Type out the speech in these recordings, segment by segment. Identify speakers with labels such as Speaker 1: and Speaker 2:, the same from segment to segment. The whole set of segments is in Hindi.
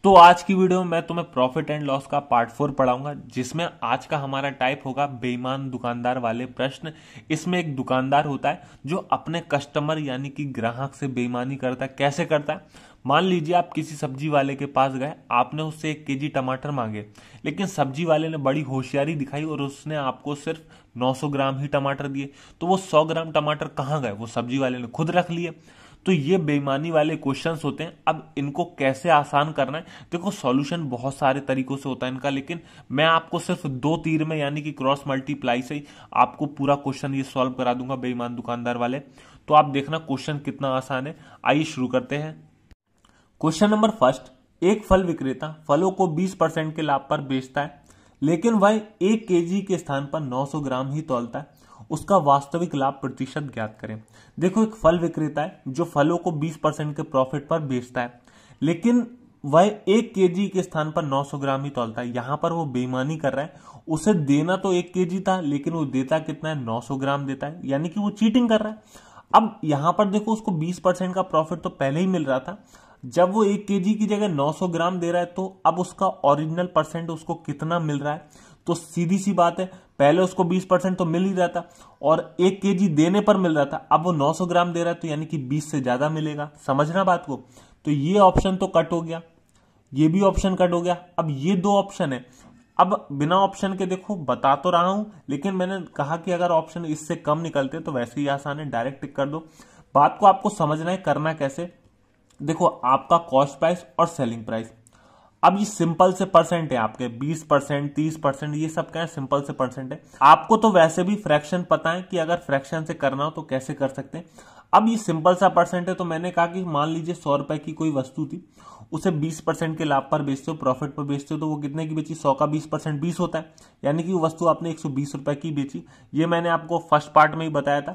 Speaker 1: तो आज की वीडियो में मैं तुम्हें प्रॉफिट एंड लॉस का पार्ट 4 पढ़ाऊंगा, जिसमें आज का हमारा टाइप होगा बेईमान दुकानदार वाले प्रश्न। इसमें एक दुकानदार होता है जो अपने कस्टमर यानी कि ग्राहक से बेईमानी करता है। कैसे करता है? मान लीजिए आप किसी सब्जी वाले के पास गए, आपने उससे 1 केजी टमाटर मांगे, लेकिन सब्जी वाले ने बड़ी होशियारी दिखाई और उसने आपको सिर्फ 900 ग्राम ही टमाटर दिए। तो वो 100 ग्राम टमाटर कहाँ गए? वो सब्जी वाले ने खुद रख लिए। तो ये बेईमानी वाले क्वेश्चंस होते हैं। अब इनको कैसे आसान करना है, देखो सॉल्यूशन बहुत सारे तरीकों से होता है इनका, लेकिन मैं आपको सिर्फ 2 तीर में यानी कि क्रॉस मल्टीप्लाई से ही आपको पूरा क्वेश्चन ये सॉल्व करा दूंगा बेईमान दुकानदार वाले। तो आप देखना क्वेश्चन कितना आसान है। आइए शुरू करते हैं। क्वेश्चन नंबर फर्स्ट, एक फल विक्रेता फलों को 20% के लाभ पर बेचता है, लेकिन वह 1 केजी के स्थान पर 900 ग्राम ही तौलता है। उसका वास्तविक लाभ प्रतिशत ज्ञात करें। देखो, एक फल विक्रेता है जो फलों को 20% के प्रॉफिट पर बेचता है, लेकिन वह 1 केजी के स्थान पर 900 ग्राम ही तौलता है। यहां पर वो बेईमानी कर रहा है। उसे देना तो 1 केजी था, लेकिन वो देता कितना है? 900 ग्राम देता है, यानी कि वो चीटिंग कर रहा है। अब यहां पर देखो, उसको 20% का प्रॉफिट तो पहले ही मिल रहा था। जब वो 1 केजी की जगह 900 ग्राम दे रहा है, तो अब उसका ओरिजिनल परसेंट उसको कितना मिल रहा है? तो सीधी सी बात है, पहले उसको 20% तो मिल ही रहा था और 1 केजी देने पर मिल रहा था। अब वो 900 ग्राम दे रहा है, तो यानी कि 20 से ज्यादा मिलेगा। समझना बात को। तो ये ऑप्शन तो कट हो गया, ये भी ऑप्शन कट हो गया। अब ये 2 ऑप्शन है। अब बिना ऑप्शन के देखो, बता तो रहा हूं, लेकिन मैंने कहा कि अगर ऑप्शन इससे कम निकलते तो वैसे ही आसान है, डायरेक्ट टिक कर दो। बात को आपको समझना है, करना कैसे। देखो, आपका कॉस्ट प्राइस और सेलिंग प्राइस, अब ये सिंपल से परसेंट है आपके। 20%, 30%, ये सब क्या है? सिंपल से परसेंट है। आपको तो वैसे भी फ्रैक्शन पता है कि अगर फ्रैक्शन से करना हो तो कैसे कर सकते हैं। अब ये सिंपल सा परसेंट है, तो मैंने कहा कि मान लीजिए 100 रुपए की कोई वस्तु थी, उसे 20% के लाभ पर बेचते हो, प्रॉफिट पर बेचते हो, तो वो कितने की बेची? 100 का 20% 20 होता है, यानी कि वो वस्तु आपने 120 रुपए की बेची। ये मैंने आपको फर्स्ट पार्ट में ही बताया था।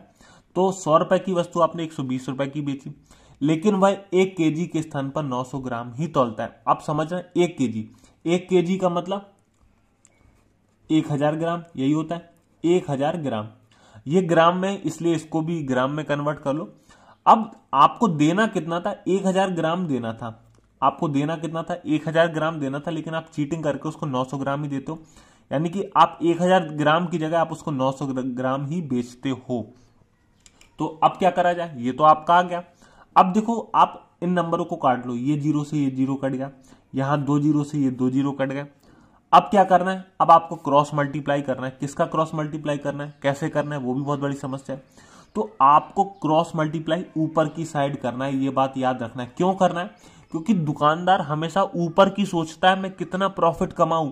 Speaker 1: तो 100 रुपए की वस्तु आपने 120 रुपए की बेची, लेकिन वह 1 केजी के स्थान पर 900 ग्राम ही तौलता है। आप समझ रहे हैं? 1 केजी, 1 केजी का मतलब 1000 ग्राम, यही होता है 1000 ग्राम। ये ग्राम में, इसलिए इसको भी ग्राम में कन्वर्ट कर लो। अब आपको देना कितना था? 1000 ग्राम देना था। आपको देना कितना था? 1000 ग्राम देना था, लेकिन आप चीटिंग करके उसको 900 ग्राम ही देते हो, यानी कि आप 1000 ग्राम की जगह आप उसको 900 ग्राम ही बेचते हो। तो अब क्या करा जाए? ये तो आपका आ गया। अब देखो, आप इन नंबरों को काट लो। ये 0 से ये 0 कट गया, यहां 2 0 से ये 2 0 कट गए। अब क्या करना है? अब आपको क्रॉस मल्टीप्लाई करना है। किसका क्रॉस मल्टीप्लाई करना है, कैसे करना है, वो भी बहुत बड़ी समस्या है। तो आपको क्रॉस मल्टीप्लाई ऊपर की साइड करना है। ये बात याद रखना है। क्यों करना है? क्योंकि दुकानदार हमेशा ऊपर की सोचता है, मैं कितना प्रॉफिट कमाऊं।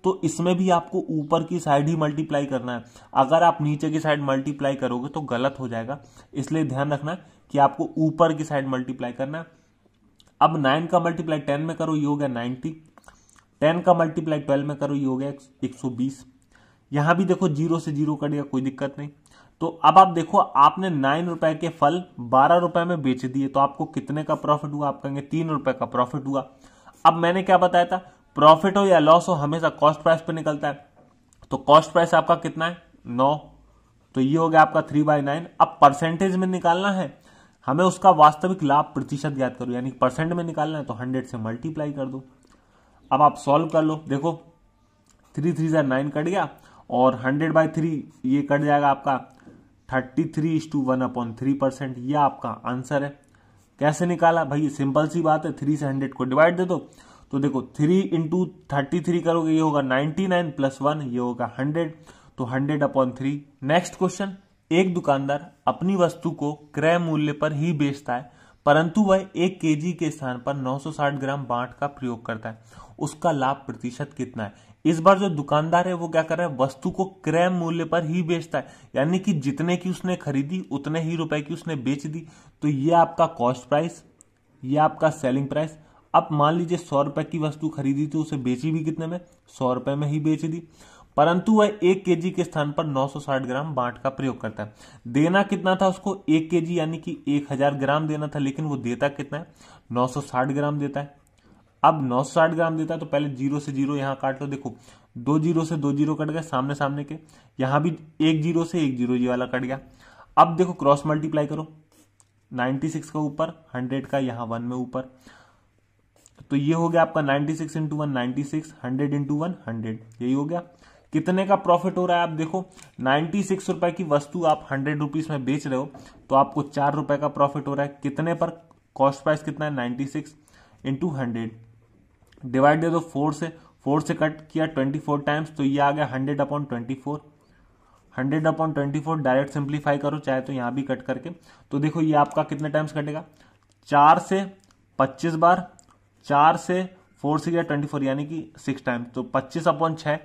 Speaker 1: तो इसमें भी आपको ऊपर की साइड ही मल्टीप्लाई करना है। अगर आप नीचे की साइड मल्टीप्लाई करोगे तो गलत हो जाएगा, इसलिए ध्यान रखना है कि आपको ऊपर की साइड मल्टीप्लाई करना है। अब 9 का मल्टीप्लाई 10 में करो, ये हो गया 90। 10 का मल्टीप्लाई 12 में करो, ये हो गया 120। यहां भी देखो 0 से 0 कट गया, कोई दिक्कत नहीं। तो अब आप देखो, आपने 9 रुपए के फल 12 रुपए में बेच दिए, तो आपको कितने का प्रॉफिट हुआ? आप कहेंगे 3 रुपए का प्रॉफिट हुआ। अब मैंने क्या बताया था? प्रॉफिट हो या लॉस हो, हमेशा कॉस्ट प्राइस पे निकलता है। तो कॉस्ट प्राइस आपका कितना है? 9। तो ये हो गया आपका 3/9। अब परसेंटेज में निकालना है हमें, उसका वास्तविक लाभ प्रतिशत ज्ञात करो, यानी परसेंट में निकालना है, तो 100 से मल्टीप्लाई कर दो। अब आप सॉल्व कर लो। देखो, 3 3 9 कट गया, और 100/3 ये कट जाएगा आपका 33:1/3%। ये आपका आंसर है। कैसे निकाला भाई? सिंपल सी बात है, 3 से 100 को डिवाइड दे दो। तो देखो, 3 इंटू 33 करोगे, ये होगा 99 प्लस 1, ये होगा 100। तो 100/3। नेक्स्ट क्वेश्चन, एक दुकानदार अपनी वस्तु को क्रय मूल्य पर ही बेचता है, परंतु वह 1 केजी के स्थान पर 960 ग्राम बांट का प्रयोग करता है। उसका लाभ प्रतिशत कितना है? इस बार जो दुकानदार है वो क्या कर रहा है? वस्तु को क्रय मूल्य पर ही बेचता है, यानी कि जितने की उसने खरीदी उतने ही रुपए की उसने बेच दी। तो ये आपका कॉस्ट प्राइस, ये आपका सेलिंग प्राइस। अब मान लीजिए 100 रुपए की वस्तु खरीदी थी, उसे बेची भी कितने में? 100 रुपए में ही बेच दी, परंतु वह 1 केजी के स्थान पर 960 ग्राम बांट का प्रयोग करता है। देना कितना था उसको? 1 केजी, यानी कि 1000 ग्राम देना था, लेकिन वो देता कितना है? 960 ग्राम देता है। अब 960 ग्राम देता है, तो पहले 0 से 0 यहां काट लो। देखो, 2 0 से 2 0 कट गए सामने सामने के। यहां भी 1 0 से 1 0 ये वाला कट गया। अब देखो, क्रॉस मल्टीप्लाई करो। 96 का ऊपर, 100 का यहां 1 में ऊपर। तो ये हो गया आपका 96 इंटू 1 96, 100 इंटू 1 100, यही हो गया। कितने का प्रॉफिट हो रहा है आप देखो, 96 रुपए की वस्तु आप 100 रुपीज में बेच रहे हो तो आपको 4 रुपए का प्रॉफिट हो रहा है। कितने पर, कॉस्ट प्राइस कितना है 96 इंटू 100, डिवाइड दे दो 4 से, 4 से कट किया 24 टाइम्स, तो ये आ गया 100/24, 100/24 डायरेक्ट सिंप्लीफाई करो चाहे तो यहां भी कट करके, तो देखो ये आपका कितने टाइम्स कटेगा, 4 से 25 बार, 4 से 4 से गया 24 यानी कि 6 टाइम्स, तो 25/6।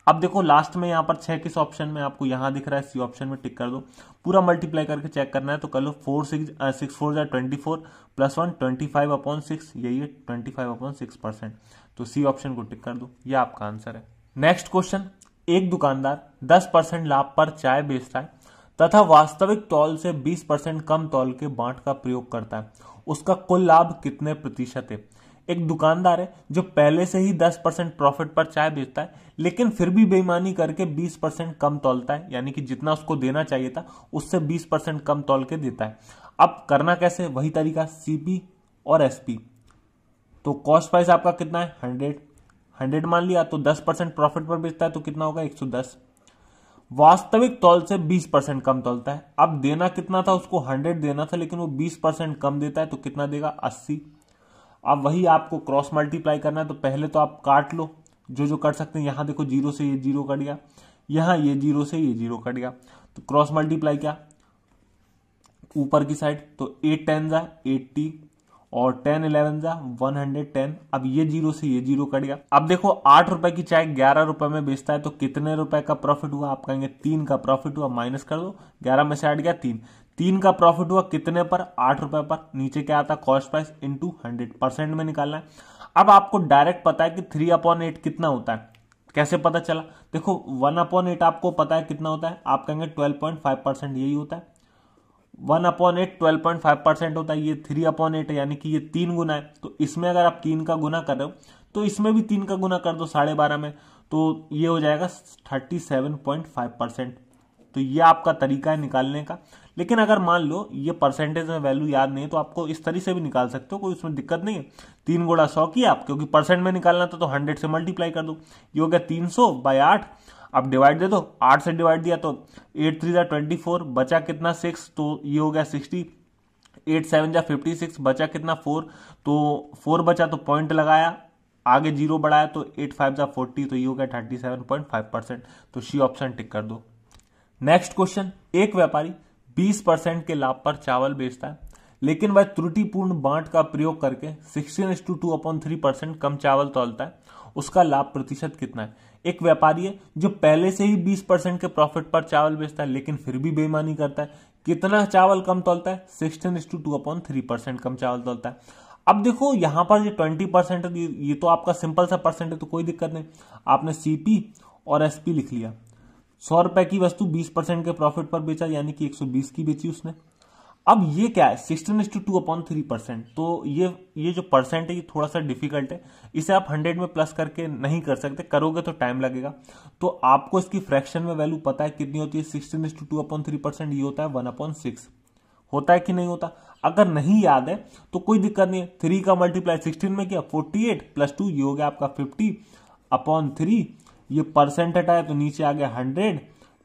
Speaker 1: अब देखो लास्ट में यहां पर 6 किस ऑप्शन में आपको यहां दिख रहा है, सी ऑप्शन में टिक कर दो। पूरा मल्टीप्लाई करके चेक करना है तो कर लो, 4 6 6 4 24 प्लस 1 25/6, यही है 25/6%, तो सी ऑप्शन को टिक कर दो, ये आपका आंसर है। नेक्स्ट क्वेश्चन, एक दुकानदार 10% लाभ पर चाय बेचता है तथा वास्तविक तौल से 20% कम तौल के बांट का प्रयोग करता है, उसका कुल लाभ कितने प्रतिशत है। एक दुकानदार है जो पहले से ही 10% प्रॉफिट पर चाय बेचता है लेकिन फिर भी बेईमानी करके 20% कम तौलता है, यानी कि जितना उसको देना चाहिए था उससे 20% कम तौल के देता है। अब करना कैसे, वही तरीका, सीपी और एसपी। तो कॉस्ट प्राइस आपका कितना है 100 मान लिया, तो 10% प्रॉफिट पर बेचता है तो कितना होगा 110। वास्तविक तौल से 20% कम तौलता है। अब देना कितना था उसको, 100 देना था लेकिन वो 20% कम देता है तो कितना देगा 80। अब वही आपको क्रॉस मल्टीप्लाई करना है, तो पहले तो आप काट लो जो कर सकते हैं। यहां देखो 0 से ये 0 कट गया, यहां ये 0 से ये 0 कट गया, तो क्रॉस मल्टीप्लाई क्या ऊपर की साइड, तो 8 10 जा 80 और 10 11 जा 110। अब ये 0 से ये 0 कट गया। अब देखो 8 रुपए की चाय 11 रुपए में बेचता है तो कितने रुपए का प्रॉफिट हुआ, आप कहेंगे 3 का प्रॉफिट हुआ, माइनस कर दो, 11 में से हट गया 3 का प्रॉफिट हुआ कितने पर, 8 रुपए पर। नीचे क्या आता, कॉस्ट प्राइस इंटू 100% में निकालना है। अब आपको डायरेक्ट पता है कि 3/8 कितना होता है, कैसे पता चला, देखो 1/8 आपको पता है कितना होता है, आप कहेंगे 12.5%, यही होता है 1/8 12.5% होता है। ये 3/8 यानी कि ये 3 गुना है, तो इसमें अगर आप 3 का गुना कर रहे हो तो इसमें भी 3 का गुना कर दो 12.5 में, तो ये हो जाएगा 37.5%। तो ये आपका तरीका है निकालने का। लेकिन अगर मान लो ये परसेंटेज में वैल्यू याद नहीं है तो आपको इस तरीके से भी निकाल सकते हो, कोई उसमें दिक्कत नहीं है। 3 गुणा 100 किया आप, क्योंकि परसेंट में निकालना था तो 100 से मल्टीप्लाई कर दो, ये हो गया 300/8। अब डिवाइड दे दो, 8 से डिवाइड दिया तो 8 3 जा 24, बचा कितना 6, तो ये हो गया 60। 8 7 जा 56, बचा कितना 4, तो 4 बचा तो पॉइंट लगाया, आगे 0 बढ़ाया तो 8 5 जा 40, तो ये हो गया 37.5%, तो सी ऑप्शन टिक कर दो। नेक्स्ट क्वेश्चन, एक व्यापारी 20% के लाभ पर चावल बेचता है लेकिन वह त्रुटिपूर्ण बांट का प्रयोग करके 16:2/3% कम चावल तौलता है, उसका लाभ प्रतिशत कितना है। एक व्यापारी है जो पहले से ही 20% के प्रॉफिट पर चावल बेचता है लेकिन फिर भी बेईमानी करता है, कितना चावल कम तौलता है, 16:2/3% कम चावल तौलता है। अब देखो यहां पर जो 20% ये तो आपका सिंपल सा परसेंट है तो कोई दिक्कत नहीं, आपने सीपी और एसपी लिख लिया। 100 रुपए की वस्तु 20% के प्रॉफिट पर बेचा यानी कि 120 की बेची उसने। अब ये क्या है 16:2/3%, तो ये जो परसेंट है ये थोड़ा सा डिफिकल्ट है, इसे आप 100 में प्लस करके नहीं कर सकते, करोगे तो टाइम लगेगा। तो आपको इसकी फ्रैक्शन में वैल्यू पता है कितनी होती है, 16:2/3%, ये होता है 1/6। होता है कि नहीं होता, अगर नहीं याद है तो कोई दिक्कत नहीं है, 3 का मल्टीप्लाई 16 में किया 48 + 2, ये हो गया आपका 50/3। ये परसेंट हटाया तो नीचे आ गया 100,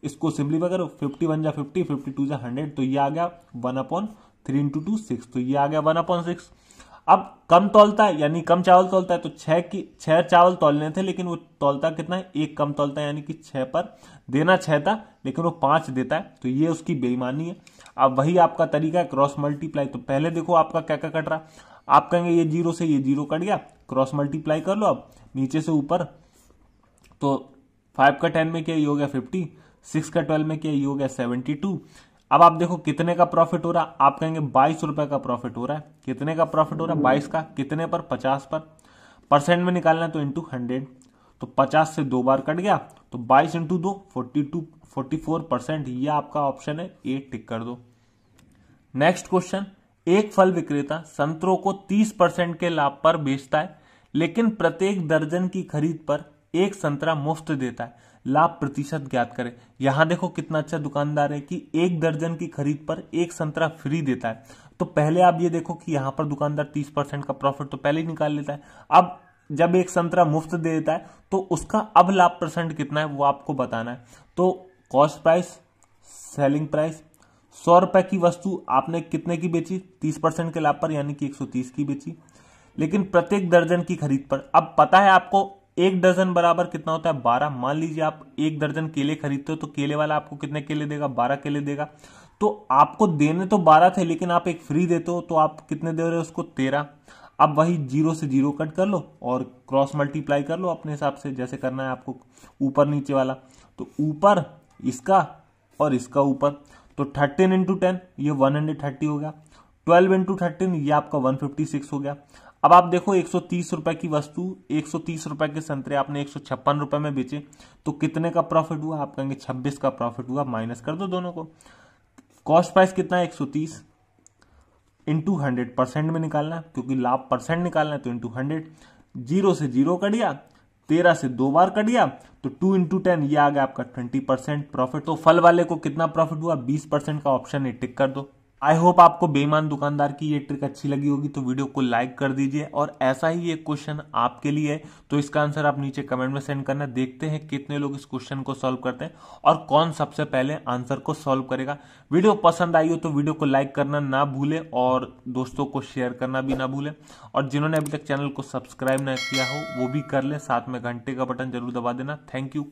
Speaker 1: इसको सिंपलीफाई करो, 51 जा 50, 52 जा 100, तो ये आ गया 1/3 × 2 6, तो ये आ गया 1/6। अब कम तौलता है यानी कम चावल तौलता है, तो 6 चावल तौलने थे लेकिन वो तौलता कितना है, 1 कम तौलता है, यानी कि 6 पर देना 6 था लेकिन वो 5 देता है, तो ये उसकी बेईमानी है। अब वही आपका तरीका है क्रॉस मल्टीप्लाई। तो पहले देखो आपका क्या क्या कट रहा, आप कहेंगे ये 0 से ये 0 कट गया, क्रॉस मल्टीप्लाई कर लो। अब नीचे से ऊपर, तो 5 का 10 में किया ये हो गया 50, 6 का 12 में किया ये हो गया 72। अब आप देखो कितने का प्रॉफिट हो रहा, आप कहेंगे 22 रुपए का प्रॉफिट हो रहा है। कितने का प्रॉफिट हो रहा है 22 का, कितने पर 50 पर, परसेंट में निकालना है तो इंटू 100, तो 50 से 2 बार कट गया, तो 22 इंटू 2 44%, ये आपका ऑप्शन है ए, टिक कर दो। नेक्स्ट क्वेश्चन, एक फल विक्रेता संतरों को 30% के लाभ पर बेचता है लेकिन प्रत्येक दर्जन की खरीद पर 1 संतरा मुफ्त देता है, लाभ प्रतिशत ज्ञात करें। यहां देखो कितना अच्छा दुकानदार है कि 1 दर्जन की खरीद पर 1 संतरा फ्री देता है। तो पहले आप ये देखो कि यहां पर दुकानदार 30% का प्रॉफिट तो पहले ही निकाल लेता है। अब जब 1 संतरा मुफ्त दे देता है तो उसका अब लाभ परसेंट कितना है वो आपको बताना है। तो कॉस्ट प्राइस, सेलिंग प्राइस, 100 रुपए की वस्तु आपने कितने की बेची, 30% के लाभ पर, यानी कि 130 की बेची। लेकिन प्रत्येक दर्जन की खरीद पर, अब पता है आपको 1 दर्जन बराबर कितना होता है, 12। मान लीजिए आप 1 दर्जन केले खरीदते हो तो केले वाला आपको कितने केले देगा, 12 केले देगा। तो आपको देने तो 12 थे, लेकिन आप एक फ्री देते हो तो आप कितने दे रहे हो उसको, 13। अब वही 0 से 0 कट कर लो और क्रॉस मल्टीप्लाई कर लो अपने हिसाब से, जैसे करना है आपको ऊपर नीचे वाला। तो ऊपर इसका और इसका ऊपर, तो 13 इंटू 10 ये 130 हो गया, 12 इंटू 13 ये आपका 156 हो गया। अब आप देखो 130 रुपए की वस्तु, 130 रुपए के संतरे आपने 156 रुपए में बेचे, तो कितने का प्रॉफिट हुआ, आप कहेंगे 26 का प्रॉफिट हुआ। माइनस कर दो दोनों को। कॉस्ट प्राइस कितना है, 130 इंटू 100 परसेंट में निकालना है, क्योंकि लाभ परसेंट निकालना है तो इंटू 100। 0 से 0 कट गया, 13 से 2 बार कट गया, तो 2 इंटू 10 ये आ गया आपका 20% प्रॉफिट। तो फल वाले को कितना प्रॉफिट हुआ, 20% का ऑप्शन है, टिक कर दो। आई होप आपको बेईमान दुकानदार की ये ट्रिक अच्छी लगी होगी, तो वीडियो को लाइक कर दीजिए। और ऐसा ही एक क्वेश्चन आपके लिए है तो इसका आंसर आप नीचे कमेंट में सेंड करना। देखते हैं कितने लोग इस क्वेश्चन को सॉल्व करते हैं और कौन सबसे पहले आंसर को सॉल्व करेगा। वीडियो पसंद आई हो तो वीडियो को लाइक करना ना भूले और दोस्तों को शेयर करना भी ना भूले। और जिन्होंने अभी तक चैनल को सब्सक्राइब ना किया हो वो भी कर ले, साथ में घंटे का बटन जरूर दबा देना। Thank you.